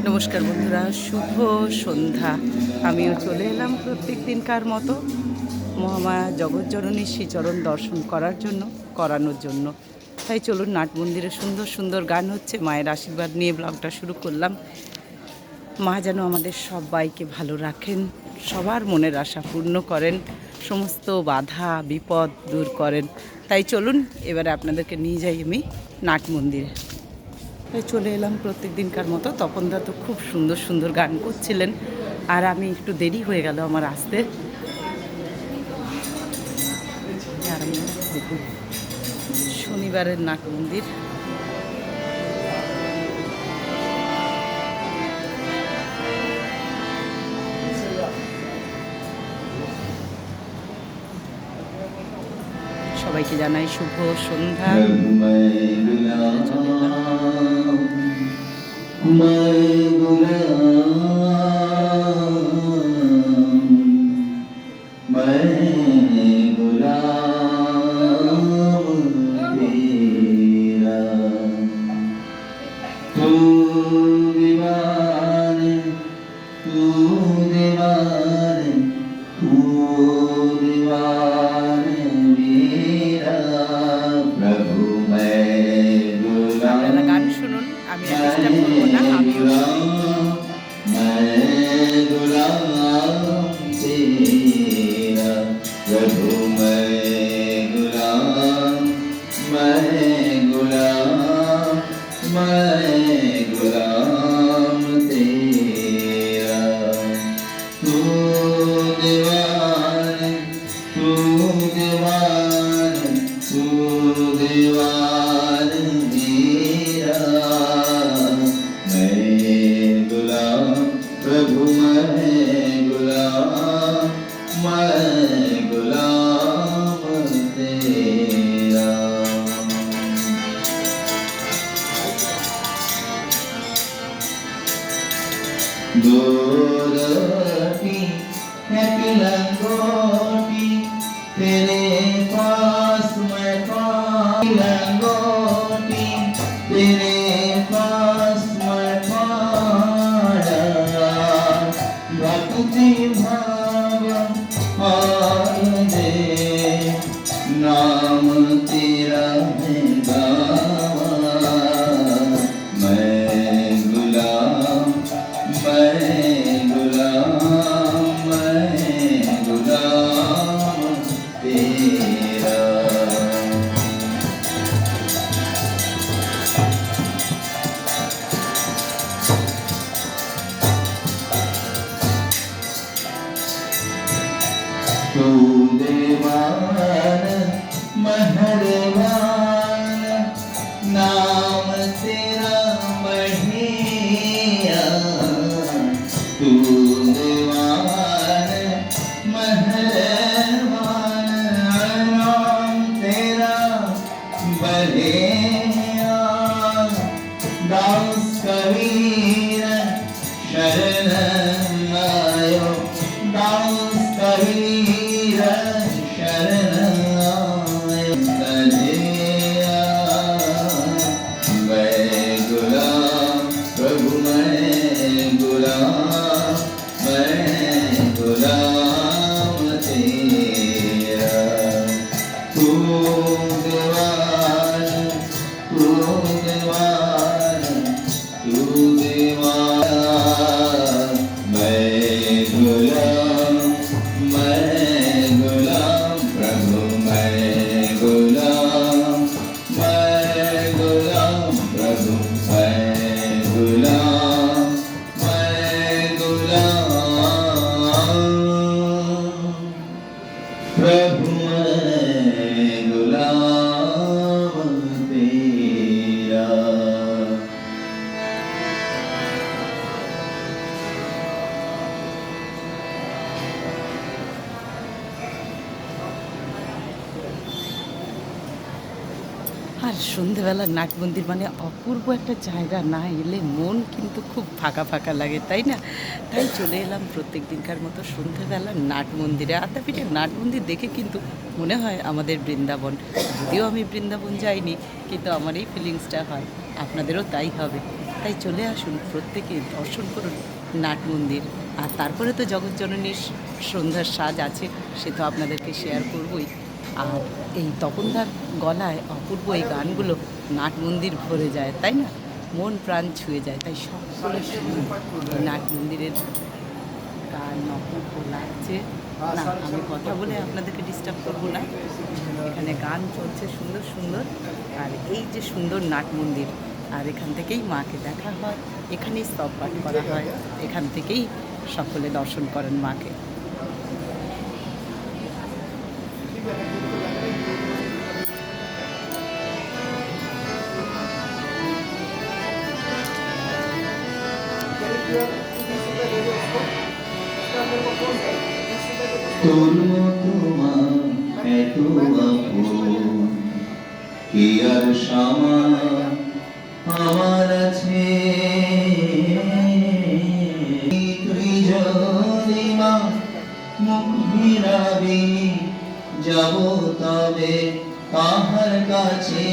নমস্কার বন্ধুরা, শুভ সন্ধ্যা। আমিও চলে এলাম প্রত্যেক দিনকার মতো মহামায়া জগৎজননীর শ্রীচরণ দর্শন করানোর জন্য। তাই চলুন, নাট মন্দিরে সুন্দর সুন্দর গান হচ্ছে, মায়ের আশীর্বাদ নিয়ে ব্লগটা শুরু করলাম। মা যেন আমাদের সবাইকে ভালো রাখেন, সবার মনের আশা পূর্ণ করেন, সমস্ত বাধা বিপদ দূর করেন। তাই চলুন এবারে আপনাদেরকে নিয়ে যাই আমি নাট মন্দিরে। তাই চলে এলাম প্রত্যেক দিনকার মতো। তপনদা তো খুব সুন্দর সুন্দর গান করছিলেন, আর আমি একটু দেরি হয়ে গেল আমার আসতে। শনিবারের নাট মন্দির। সবাইকে জানাই শুভ সন্ধ্যা। গান শুনুন, আমি ডিস্টার্ব করবো না। আমিও गोरखी है लंगोटी तेरे पास मैं लंगोटी तेरे पास मैं पाया भक्ति भाव और दे नाम तेरा है गावा मैं गुलाम तेरा। तू देवान महरवान नाम तेरा बढ़िया तू देवान महरवान नाम तेरा बढ़िया दास कबीर शरण आयो दास कबीर शरण आयो तजिया मैं गुलाम प्रभु मैं गुलाम तेरा तू देवान तू देवान तू देवान मैं गुलाम प्रभु मैं गुलाम प्रभु मैं गुलाम प्रभु मैं गुलाम तेरा। আর সন্ধেবেলার নাট মন্দির মানে অপূর্ব একটা জায়গা, না এলে মন কিন্তু খুব ফাঁকা ফাঁকা লাগে, তাই না? তাই চলে এলাম প্রত্যেক দিনকার মতো সন্ধেবেলার নাট মন্দিরে। আদ্যাপীঠের নাট মন্দির দেখে কিন্তু মনে হয় আমাদের বৃন্দাবন। যদিও আমি বৃন্দাবন যাইনি, কিন্তু আমার এই ফিলিংসটা হয়, আপনাদেরও তাই হবে। তাই চলে আসুন, প্রত্যেকে দর্শন করুন নাট মন্দির। আর তারপরে তো জগৎজননীর সন্ধ্যার সাজ আছে, সে তো আপনাদেরকে শেয়ার করবই। আর এই তপনদার গলায় অপূর্ব এই গানগুলো নাট মন্দির ভরে যায়, তাই না? মন প্রাণ ছুঁয়ে যায়, তাই সকলে শুনুন এই নাট মন্দিরের গান। অপূর্ব লাগছে। না, আমি কথা বলে আপনাদেরকে ডিস্টার্ব করবো না, এখানে গান চলছে সুন্দর সুন্দর। আর এই যে সুন্দর নাট মন্দির, আর এখান থেকেই মাকে দেখা হয়, এখানেই স্তব পাঠ করা হয়, এখান থেকেই সকলে দর্শন করেন মাকে। তোর মতো মা এত আপন কি আর সামা আমার আছে, তুই যদি মা মুখ ফিরাবি যাব তবে কাহার কাছে,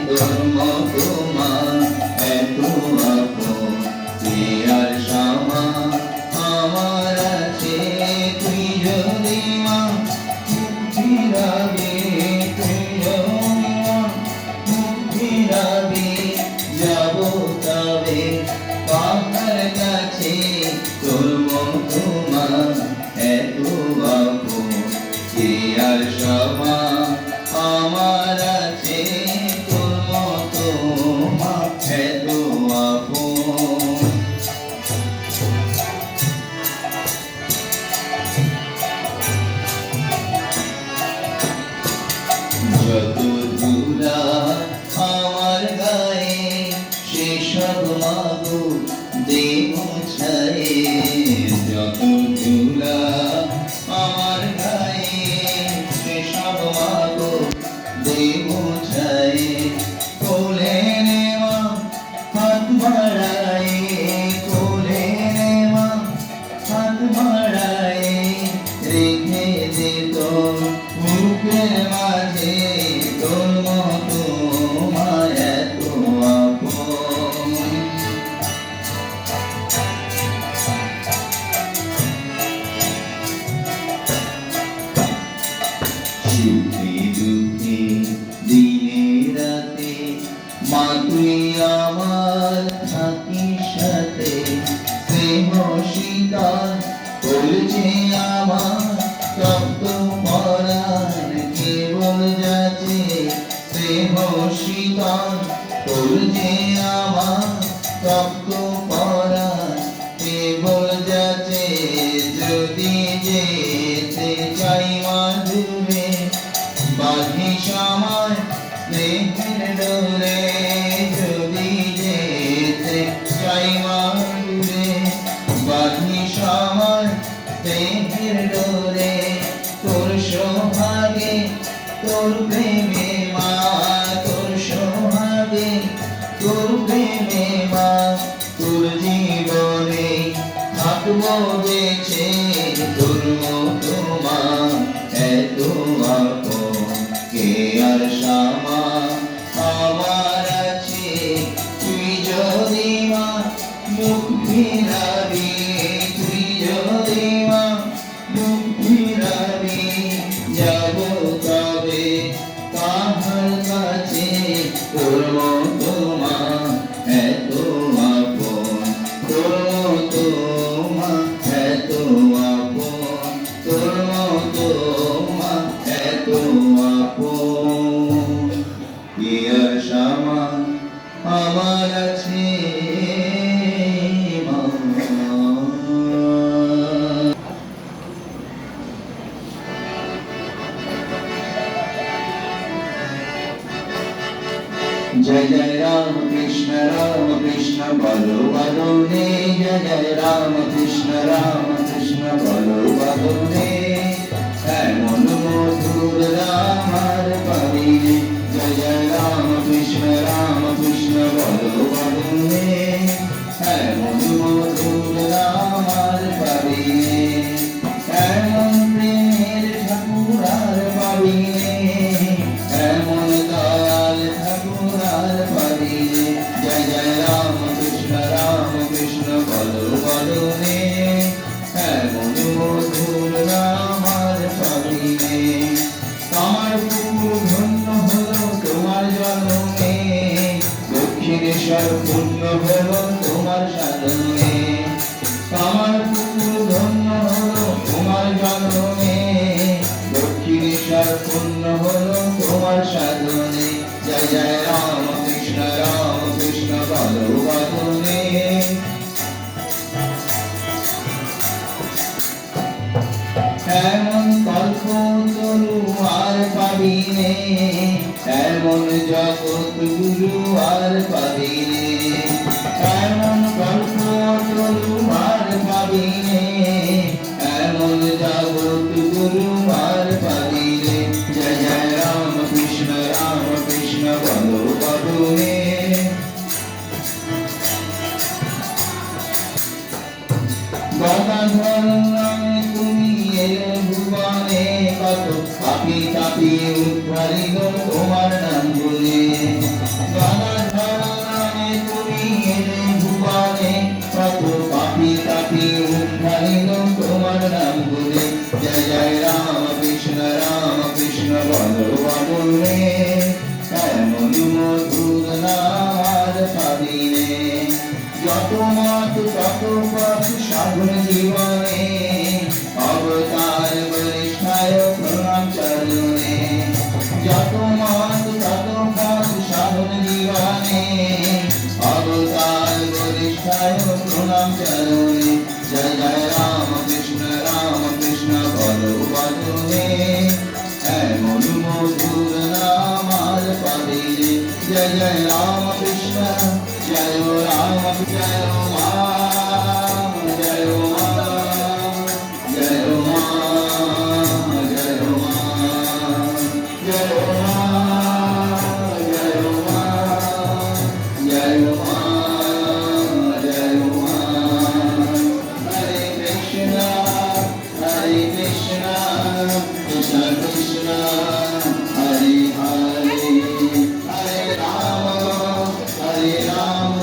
তোর মতো মা এত আপন কি আর সামা আমার আছে, তুই যদি মা মুখ ফিরাবি, তুই যদি মা মুখ ফিরাবি যাব তবে কাহার কাছে, তোর মতো মা এত আপন কি আর সামা আমার আছে, তোর মতো মা এত আপন। যত ধুলা আমার গায়ে সেসব মাগো দে মুছায়ে, যত ধুলা আমার গায়ে সেসব মাগো দে মুছায়ে, কোলে নে মা হাত বাড়ায়ে, কোলে নে মা হাত বাড়ায়ে, রেখে দে তোর বুকের মাঝে, তোর মতো মা এত আপন। সুখে দুঃখে দিনে রাতে মা তুই আমার থাকিস সাথে, স্নেহ শীতল করছে আমার তপ্ত পরাণ কেবল যাচ্ছে, স্নেহ শীতল করছে আমার তপ্ত পরাণ কেবল যাচ্ছে, যদি যেতে চাই মাধুরে বাঁধি সময় স্নেহের ডোরে, যদি যেতে চাই মাধুরে বাঁধি সময় স্নেহের ডোরে, তোর সোহাগে তোর প্রেমে মা, তোর সোহাগে তোর প্রেমে মা, তোর জীবনে থাকবো বেঁচে, তোর মতো মা এত আপন কে আর সামা আমার আছে, তুই যদি মা মুখ ফিরাবি, তুই যদি মা মুখ ফিরাবি যাব তবে কাহার কাছে, তোর মতো মা এত আপন, তোর মতো মা এত আপন, তোর মতো মা এত আপন কি আর সামা আমার আছে মা। जय जय राम कृष्ण बोलो बोलो ने, जय जय राम कृष्ण बोलो बोलो ने, एमन मधुर रामार पारिने, जय जय राम कृष्ण बोलो बोलो ने, एमन मधुर रामार पारिने, एमन प्रेमेर ठाकुरार पारिने, एमन दयाल ठाकुरार पारिने, जय जय राम कृष्ण বদনে এমন মধুর নাম আর পাবিনে আমার পুকুর ধন্য হলো তোমার জন্মে দক্ষিণেশ্বর পূর্ণ হলো তোমার সাধনে আমার পুকুর ধন্য হলো তোমার জন্মে দক্ষিণেশ্বর পূর্ণ হলো তোমার সাধনে জয় জয় রাম কৃষ্ণ বলো বদনে এমন কল্প তরু আর পাবিনে এমন জগৎ গুরু আর পাবিনে এমন কল্প তরু আর পাবিনে এমন জগৎ গুরু আর পাবিনে জয় জয় রাম কৃষ্ণ বলো বদনে গদাধর নামে তুমি এলে ভুবনে কত পাপি তাপি উদ্ধারিল তোমার নাম বলে গদাধর নামে তুমি এলে ভুবনে কত পাপি তাপি উদ্ধারিল তোমার নাম বলে জয় জয় রাম কৃষ্ণ বলো বদনে এমন মধুর নাম আর পাবিনে যত মত তত পথ সাধন জীবনে অবতার বলিষ্ঠায় প্রণাম চরণে যত মত তত পথ সাধন জীবনে অবতার বলিষ্ঠায় প্রণাম চরণে জয় জয় রাম কৃষ্ণ বলো বদনে এমন মধুর নাম আর পাবিনে জয় জয় রাম কৃষ্ণ জয় রাম জয় মা জয় মা জয় মা জয় মা জয় মা জয় মা জয় মা জয় মা হরে কৃষ্ণ কৃষ্ণ কৃষ্ণ হরে হরে হরে রাম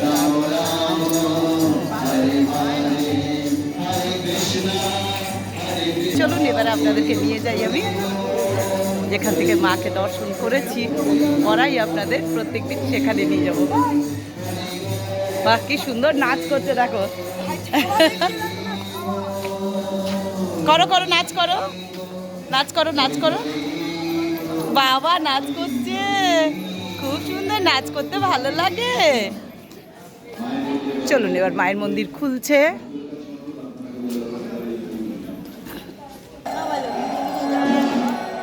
রাম রাম হরে হরে হরে কৃষ্ণ চলুন এবার আপনাদেরকে নিয়ে যাই আমি যেখান থেকে মাকে দর্শন করেছি ওরাই আপনাদের প্রত্যেকদিন সেখানে নিয়ে যাব। বাহ কি সুন্দর নাচ করতে দেখো। করো করো নাচ করো নাচ করো নাচ করো বাবা নাচ করছে খুব সুন্দর নাচ করতে ভালো লাগে। চলুন এবার মায়ের মন্দির খুলছে।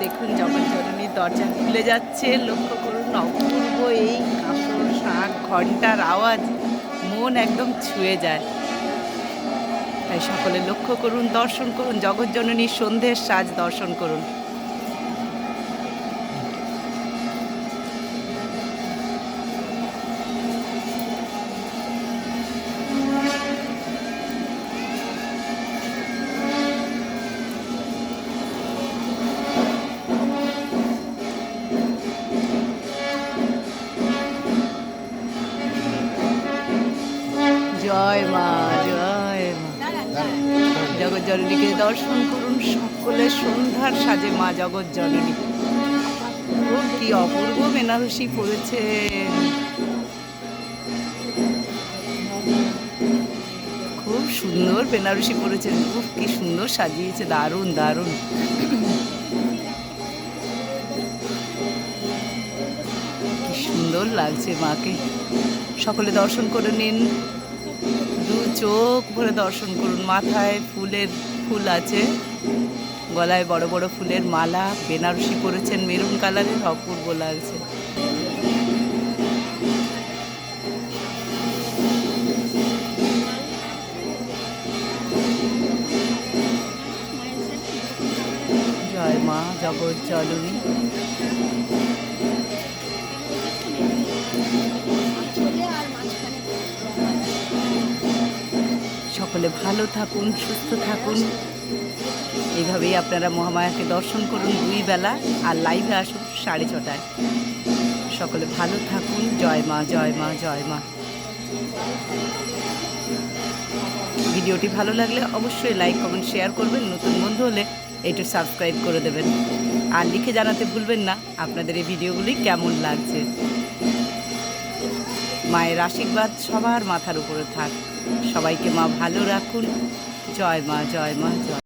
দেখুন যখন জননীর দরজা খুলে যাচ্ছে লক্ষ্য করুন অপূর্ব এই কাঁসর শাঁখ ঘণ্টার আওয়াজ মন একদম ছুঁয়ে যায়। তাই সকলে লক্ষ্য করুন দর্শন করুন জগৎজননীর সন্ধ্যের সাজ দর্শন করুন। জয় মা জয় মা জগৎজননীকে দর্শন করুন সকলে সন্ধ্যার সাজে মা জগৎজননী। ও কি অপূর্ব বেনারসি পরেছেন খুব সুন্দর বেনারসি পরেছেন খুব কি সুন্দর সাজিয়েছে দারুণ দারুণ। কি সুন্দর লাগছে মাকে সকলে দর্শন করে নিন দু চোখ ভরে দর্শন করুন। মাথায় ফুল আছে গলায় বড় বড় ফুলের মালা বেনারসি পরেছেন মেরুন কালারের অপূর্ব লাগছে। জয় মা জগৎজননী। সকলে ভালো থাকুন সুস্থ থাকুন এইভাবেই আপনারা মহামায়াকে দর্শন করুন 2 বেলা আর লাইভে আসুন 6:30টায়। সকলে ভালো থাকুন। জয় মা জয় মা জয় মা। ভিডিওটি ভালো লাগলে অবশ্যই লাইক কমেন্ট শেয়ার করবেন, নতুন বন্ধু হলে একটু সাবস্ক্রাইব করে দেবেন। আর লিখে জানাতে ভুলবেন না আপনাদের এই ভিডিওগুলি কেমন লাগছে। মায়ের আশীর্বাদ সবার মাথার উপরে থাক, সবাইকে মা ভালো রাখুন। জয় মা, জয় মা, জয়।